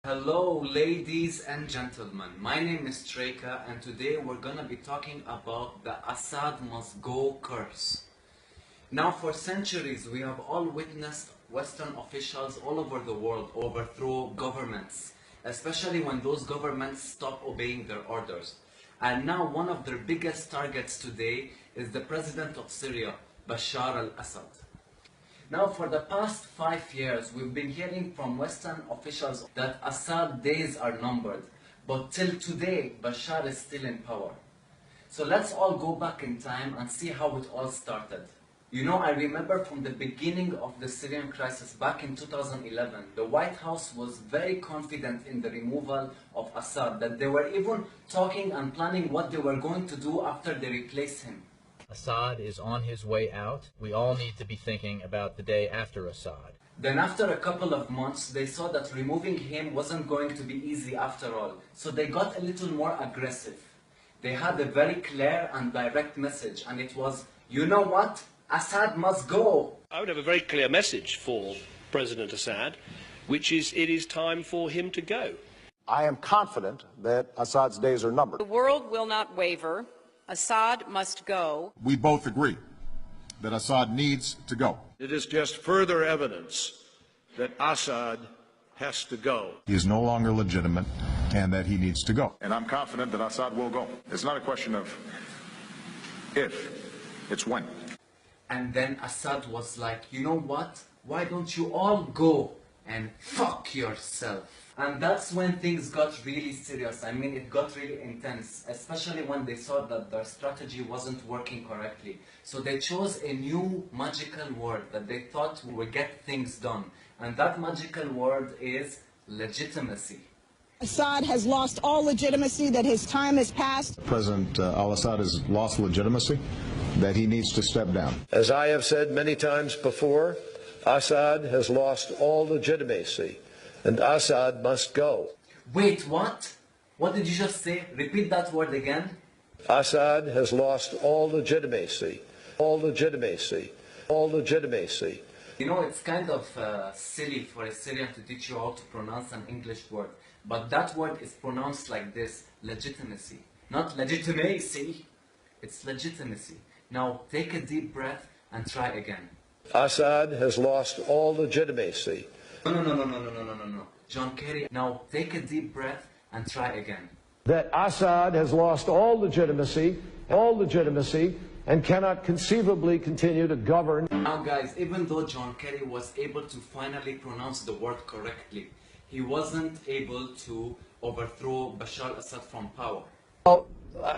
Hello ladies and gentlemen, my name is Treka and today we're gonna be talking about the Assad must go curse. Now for centuries we have all witnessed Western officials all over the world overthrow governments, especially when those governments stop obeying their orders. And now one of their biggest targets today is the president of Syria, Bashar al-Assad. Now for the past 5 years we've been hearing from Western officials that Assad's days are numbered. But till today Bashar is still in power. So let's all go back in time and see how it all started. You know, I remember from the beginning of the Syrian crisis back in 2011, the White House was very confident in the removal of Assad, that they were even talking and planning what they were going to do after they replaced him. Assad is on his way out. We all need to be thinking about the day after Assad. Then after a couple of months, they saw that removing him wasn't going to be easy after all. So they got a little more aggressive. They had a very clear and direct message, and it was, you know what? Assad must go. I would have a very clear message for President Assad, which is it is time for him to go. I am confident that Assad's days are numbered. The world will not waver. Assad must go. We both agree that Assad needs to go. It is just further evidence that Assad has to go. He is no longer legitimate and that he needs to go. And I'm confident that Assad will go. It's not a question of if, it's when. And then Assad was like, you know what? Why don't you all go and fuck yourself? And that's when things got really serious. I mean, it got really intense, especially when they saw that their strategy wasn't working correctly. So they chose a new magical word that they thought would get things done. And that magical word is legitimacy. Assad has lost all legitimacy, that his time has passed. President al-Assad has lost legitimacy, that he needs to step down. As I have said many times before, Assad has lost all legitimacy, and Assad must go. Wait, what? What did you just say? Repeat that word again. Assad has lost all legitimacy, all legitimacy, all legitimacy. You know, it's kind of silly for a Syrian to teach you how to pronounce an English word. But that word is pronounced like this, legitimacy. Not legitimacy, it's legitimacy. Now take a deep breath and try again. Assad has lost all legitimacy. No. John Kerry, now take a deep breath and try again. That Assad has lost all legitimacy, and cannot conceivably continue to govern. Now guys, even though John Kerry was able to finally pronounce the word correctly, he wasn't able to overthrow Bashar al-Assad from power. Well,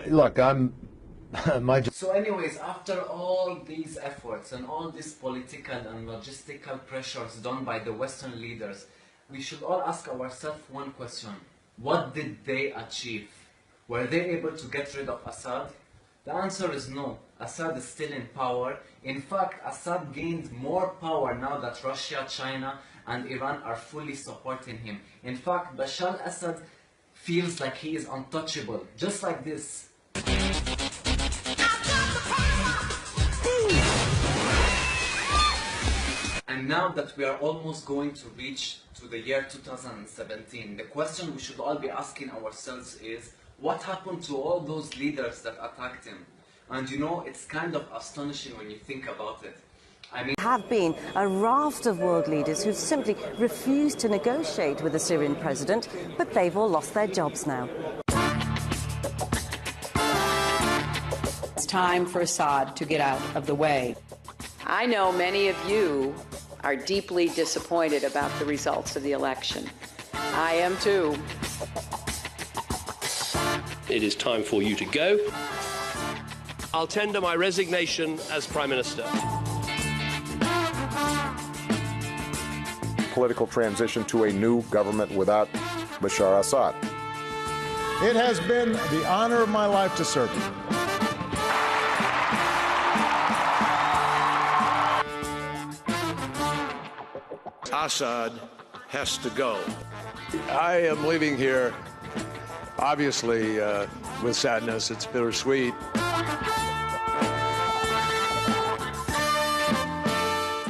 look, So anyways, after all these efforts and all these political and logistical pressures done by the Western leaders, we should all ask ourselves one question. What did they achieve? Were they able to get rid of Assad? The answer is no. Assad is still in power. In fact, Assad gained more power now that Russia, China and Iran are fully supporting him. In fact, Bashar al-Assad feels like he is untouchable, just like this. And now that we are almost going to reach to the year 2017, the question we should all be asking ourselves is, what happened to all those leaders that attacked him? And you know, it's kind of astonishing when you think about it. I mean, there have been a raft of world leaders who've simply refused to negotiate with the Syrian president, but they've all lost their jobs now. It's time for Assad to get out of the way. I know many of you are deeply disappointed about the results of the election. I am too. It is time for you to go. I'll tender my resignation as Prime Minister. Political transition to a new government without Bashar Assad. It has been the honor of my life to serve you. Assad has to go. I am leaving here, obviously, with sadness. It's bittersweet.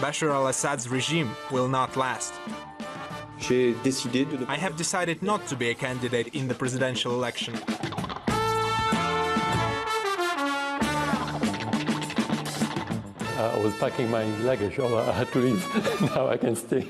Bashar al-Assad's regime will not last. I have decided not to be a candidate in the presidential election. I was packing my luggage, I had to leave. Now I can stay.